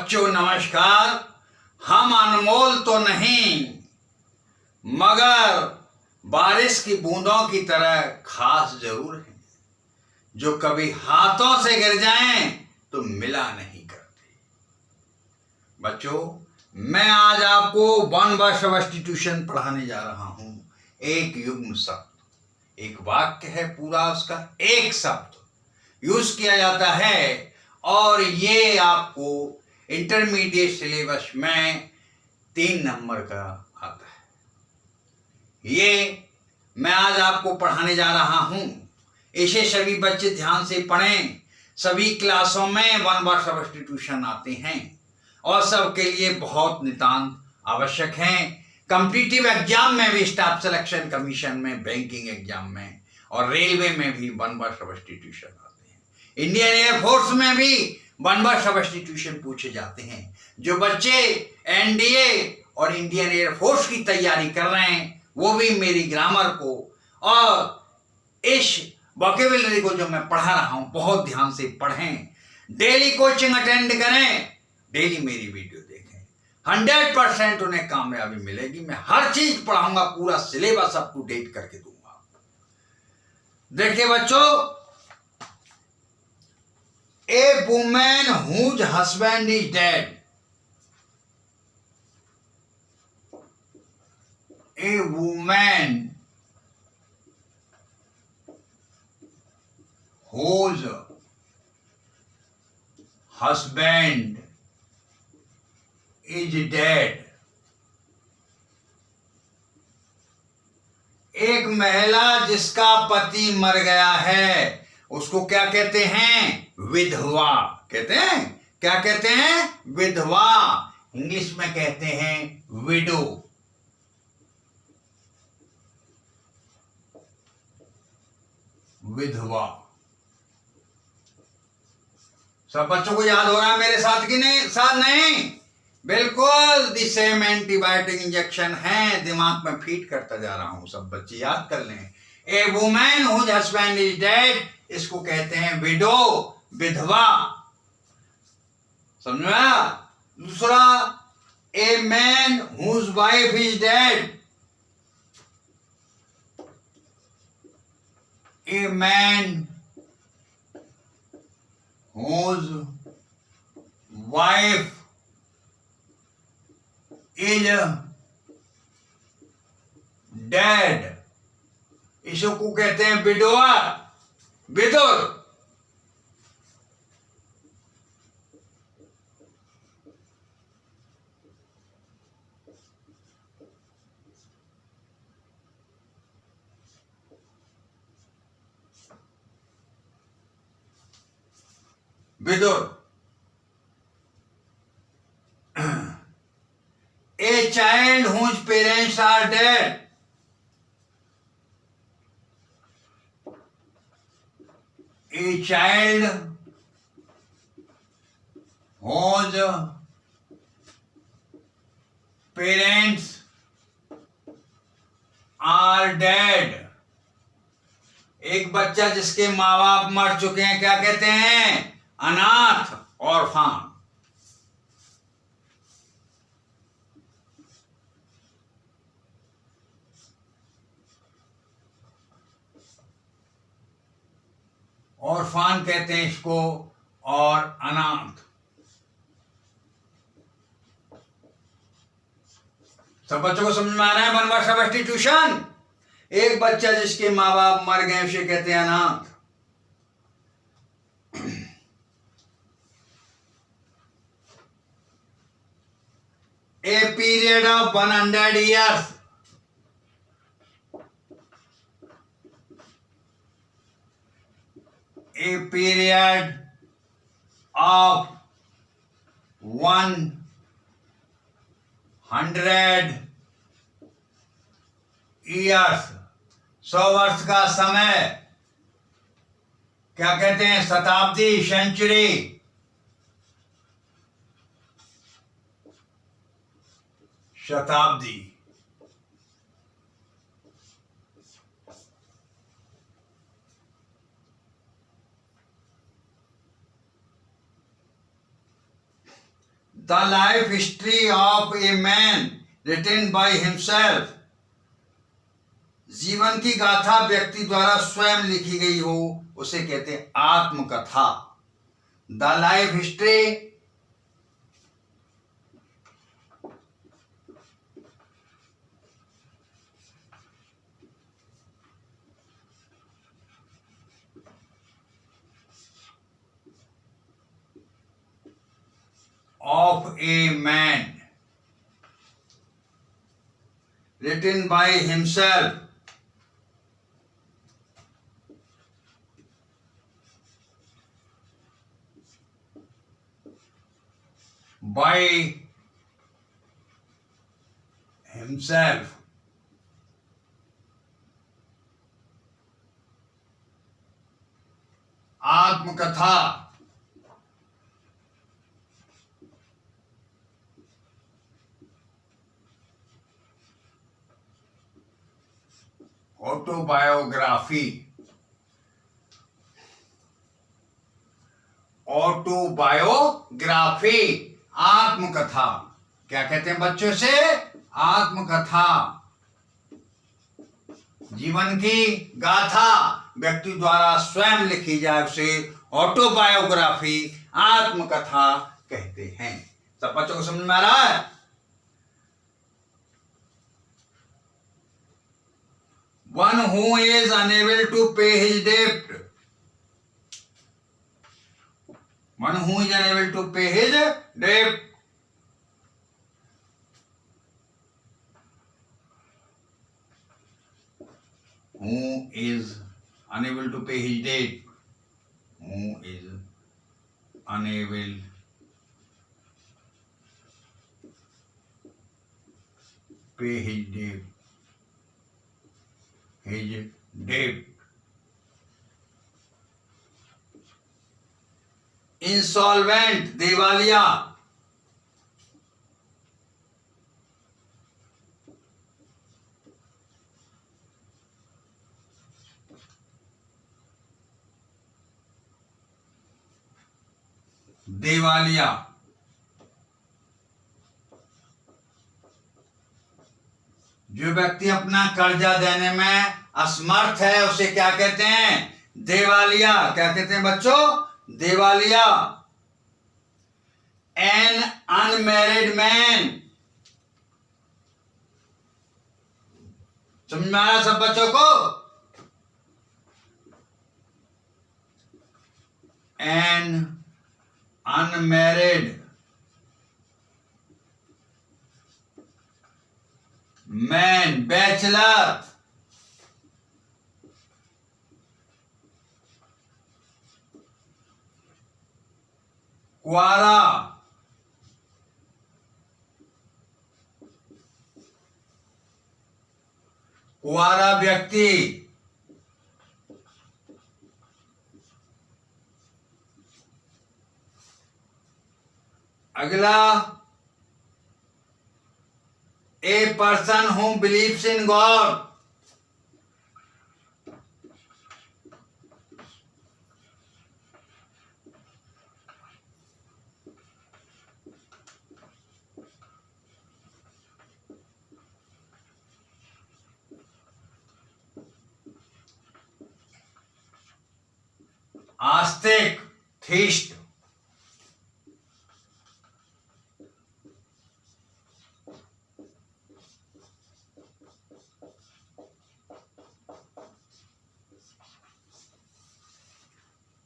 बच्चों नमस्कार। हम अनमोल तो नहीं मगर बारिश की बूंदों की तरह खास जरूर हैं, जो कभी हाथों से गिर जाएं तो मिला नहीं करते। बच्चों, मैं आज आपको वन वर्ड सब्स्टिट्यूशन पढ़ाने जा रहा हूं। एक युग्म शब्द, एक वाक्य है पूरा, उसका एक शब्द यूज किया जाता है और ये आपको इंटरमीडिएट सिलेबस में 3 नंबर का आता है। ये मैं आज आपको पढ़ाने जा रहा हूं। इसे सभी बच्चे ध्यान से पढ़ें। सभी क्लासों में वन वर्ड सब्स्टिट्यूशन आते हैं और सबके लिए बहुत नितांत आवश्यक हैं। कॉम्पिटिटिव एग्जाम में भी, स्टाफ सिलेक्शन कमीशन में, बैंकिंग एग्जाम में और रेलवे में भी वन वर्ड सब्स्टिट्यूशन आते हैं। इंडियन एयरफोर्स में भी वन वर्ड सब्स्टिट्यूशन पूछे जाते हैं। जो बच्चे एनडीए और इंडियन एयरफोर्स की तैयारी कर रहे हैं वो भी मेरी ग्रामर को और इस वोकैबुलरी को जो मैं पढ़ा रहा हूं बहुत ध्यान से पढ़ें। डेली कोचिंग अटेंड करें, डेली मेरी वीडियो देखें। 100% उन्हें कामयाबी मिलेगी। मैं हर चीज पढ़ाऊंगा, पूरा सिलेबस अप टू डेट करके दूंगा। देखिए बच्चों, A woman whose husband is dead. A woman whose husband is dead. एक महिला जिसका पति मर गया है उसको क्या कहते हैं? विधवा कहते हैं। क्या कहते हैं? विधवा। इंग्लिश में कहते हैं विडो। विधवा। सब बच्चों को याद हो रहा है मेरे साथ की नहीं? साथ नहीं? बिल्कुल द सेम एंटीबायोटिक इंजेक्शन है, दिमाग में फीड करता जा रहा हूं। सब बच्चे याद कर लें। A woman whose husband is dead, इसको कहते हैं विडो, विधवा। समझ में आया? दूसरा, a man whose wife is dead. A man whose wife is dead, इसको कहते हैं विडोआ, Vidur. Vidur. A child whose parents are dead. A child whose parents are dead. एक बच्चा जिसके माँ बाप मर चुके हैं क्या कहते हैं? अनाथ, ऑर्फन। ऑर्फन कहते हैं इसको, और अनाथ। सब बच्चों को समझ में आ रहा है वन वर्ड सब्स्टिट्यूशन? एक बच्चा जिसके माँ बाप मर गए उसे कहते हैं अनाथ। A period of 100 years, a period of 100 years, 100 वर्ष का समय क्या कहते हैं? शताब्दी, सेंचुरी। शताब्दी। The life history of a man written by himself, जीवन की गाथा व्यक्ति द्वारा स्वयं लिखी गई हो उसे कहते हैं आत्मकथा। The life history of a man written by himself by himself, आत्मकथा। ऑटोबायोग्राफी, ऑटोबायोग्राफी आत्मकथा। क्या कहते हैं बच्चों से? आत्मकथा। जीवन की गाथा व्यक्ति द्वारा स्वयं लिखी जाए उसे ऑटोबायोग्राफी आत्मकथा कहते हैं। सब बच्चों को समझ में आ रहा है? One who is unable to pay his debt. One who is unable to pay his debt. Who is unable to pay his debt. Who is unable pay his debt. His debt. Insolvent, दिवालिया। दिवालिया। जो व्यक्ति अपना कर्जा देने में असमर्थ है उसे क्या कहते हैं? दिवालिया। क्या कहते हैं बच्चों? दिवालिया। An unmarried man. समझ में आया सब बच्चों को? An unmarried man, bachelor. कुआरा, कुआरा व्यक्ति। अगला, a person who believes in god. आस्तिक, थीस्ट।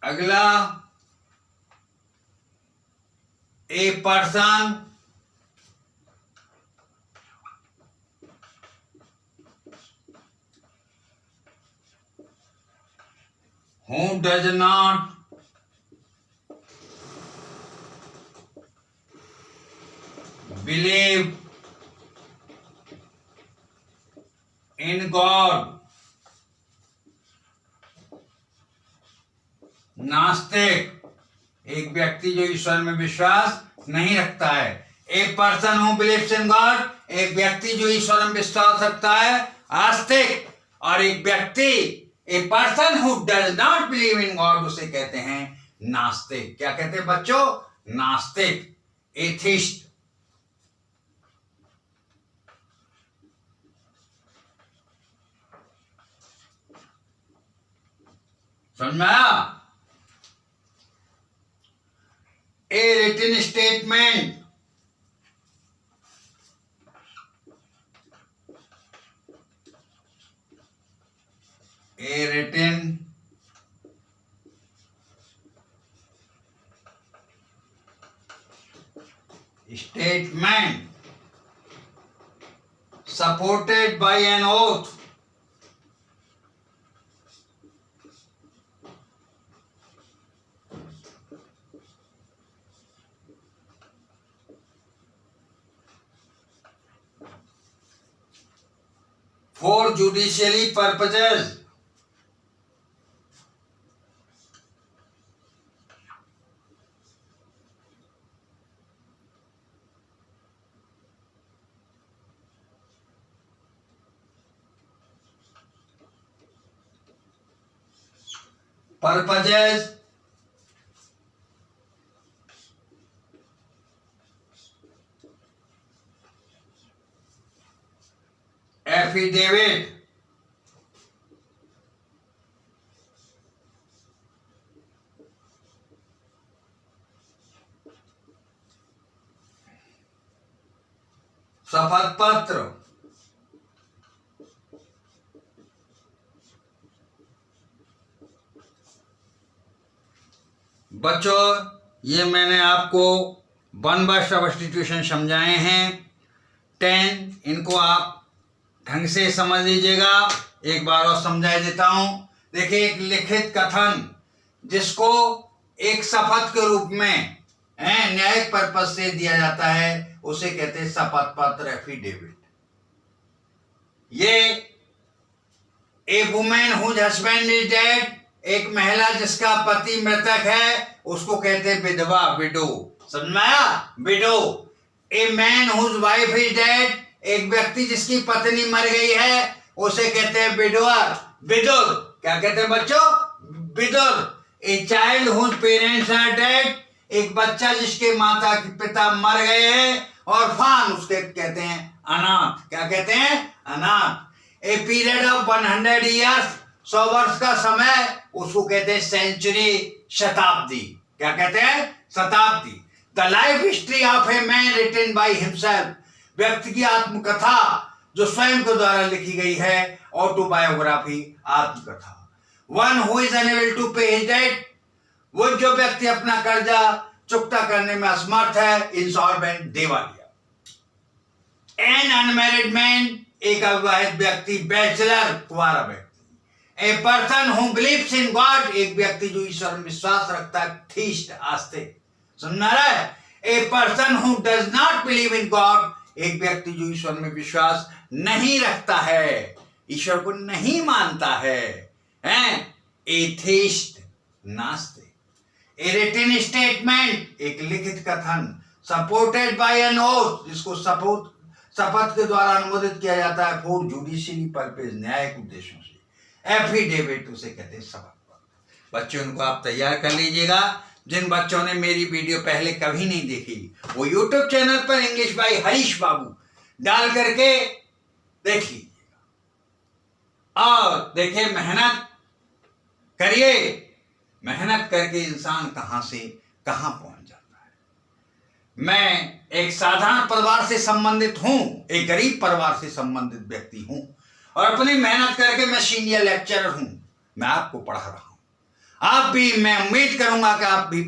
अगला, a person who does not believe in God. नास्तिक, एक व्यक्ति जो ईश्वर में विश्वास नहीं रखता है। ए person who believes in God, एक व्यक्ति जो ईश्वर में विश्वास रखता है, आस्तिक। और एक व्यक्ति, ए person who does not believe in God, उसे कहते हैं नास्तिक। क्या कहते हैं बच्चों? नास्तिक। एथिस्ट। समझ में आया? A written statement statement supported by an oath for judiciary purposes. Purposes affidavit शपथ पत्र बच्चों ये मैंने आपको 1 बाय सब्स्टिट्यूशन समझाए हैं। 10 इनको आप ढंग से समझ लीजिएगा। एक बार और समझा देता हूं। देखिए, एक लिखित कथन जिसको एक शपथ के रूप में न्यायिक पर्पस से दिया जाता है उसे कहते हैं शपथ पत्र, एफिडेविट। ये a woman whose husband is dead, एक महिला जिसका पति मृतक है उसको कहते हैं विधवा, विडो। समझ में आया? Widow. A man whose wife is dead, एक व्यक्ति जिसकी पत्नी मर गई है उसे कहते हैं विडोअर, विडोर। क्या कहते हैं बच्चों? Widower. A child whose parents are dead, एक बच्चा जिसके माता पिता मर गए हैं। और फान उसके कहते हैं अनाथ। क्या कहते हैं? अनाथ। ए पीरियड ऑफ 100 ईयर्स, 100 वर्ष का समय, उसको कहते हैं सेंचुरी, शताब्दी। क्या कहते हैं? शताब्दी। The life history of a man written by himself, व्यक्ति की आत्मकथा जो स्वयं के द्वारा लिखी गई है, ऑटोबायोग्राफी, आत्मकथा। One who is unable to pay his debt, वो जो व्यक्ति अपना कर्जा चुकता करने में असमर्थ है, इंसॉल्वेंट, दिवालिया। एन अनमैरिड मैन, एक अविवाहित व्यक्ति, बैचलर, कुंवारा व्यक्ति। ए person who believes in God, एक व्यक्ति जो ईश्वर में विश्वास रखता है, थीस्ट, आस्तिक। सुनना रहा है? ए person who does not believe in God, एक व्यक्ति जो ईश्वर में विश्वास नहीं रखता है, ईश्वर को नहीं मानता है, एथिस्ट, नास्तिक। ए रिटन स्टेटमेंट, एक लिखित कथन, सपोर्टेड बाय एन ओथ, जिसको शपथ के द्वारा अनुमोदित किया जाता है, फॉर जुडिशियरी पर्पस, न्यायिक उद्देश्यों से। एफिडेविट उसे कहते हैं शपथ पत्र। बच्चों, उनको आप तैयार कर लीजिएगा। जिन बच्चों ने मेरी वीडियो पहले कभी नहीं देखी, वो यूट्यूब चैनल पर इंग्लिश बाय हरीश बाबू डाल करके देख लीजिएगा। और देखिए, मेहनत करिए। मेहनत करके इंसान कहां से कहां पहुंच जाता है। मैं एक साधारण परिवार से संबंधित हूं, एक गरीब परिवार से संबंधित व्यक्ति हूं, और अपनी मेहनत करके मैं सीनियर लेक्चरर हूं। मैं आपको पढ़ा रहा हूं। आप भी, मैं उम्मीद करूंगा कि आप भी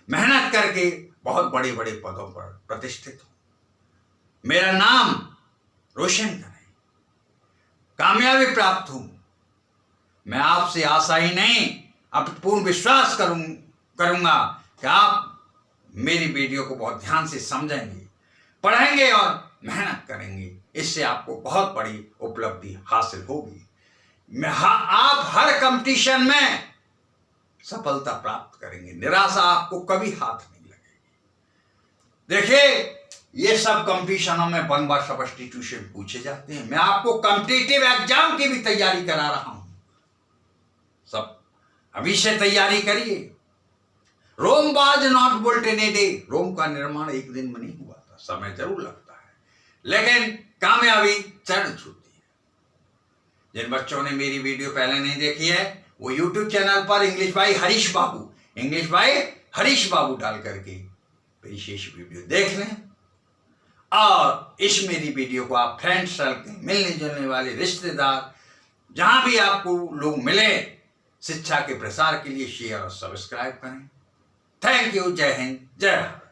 मेहनत करके बहुत बड़े बड़े पदों पर प्रतिष्ठित हो, मेरा नाम रोशन करें, कामयाबी प्राप्त हो। मैं आपसे आशा ही नहीं, अब पूर्ण विश्वास करूंगा कि आप मेरी वीडियो को बहुत ध्यान से समझेंगे, पढ़ेंगे और मेहनत करेंगे। इससे आपको बहुत बड़ी उपलब्धि हासिल होगी। आप हर कंपटीशन में सफलता प्राप्त करेंगे, निराशा आपको कभी हाथ नहीं लगेगी। देखिए, ये सब कंपटीशनों में 1 बार सब्स्टिट्यूशन पूछे जाते हैं। मैं आपको कॉम्पिटिटिव एग्जाम की भी तैयारी करा रहा हूं। सब अभी से तैयारी करिए। Rome was not built in a day. Rome का निर्माण एक दिन में नहीं हुआ था, समय जरूर लगता है, लेकिन कामयाबी चरण छूती है। जिन बच्चों ने मेरी वीडियो पहले नहीं देखी है वो यूट्यूब चैनल पर इंग्लिश बाय हरीश बाबू डाल करके विशेष वीडियो देख लें, और इस मेरी वीडियो को आप फ्रेंड सर्कल, मिलने जुलने वाले रिश्तेदार, जहां भी आपको लोग मिले, शिक्षा के प्रसार के लिए शेयर और सब्सक्राइब करें। Thank you. जय हिंद, जय भारत।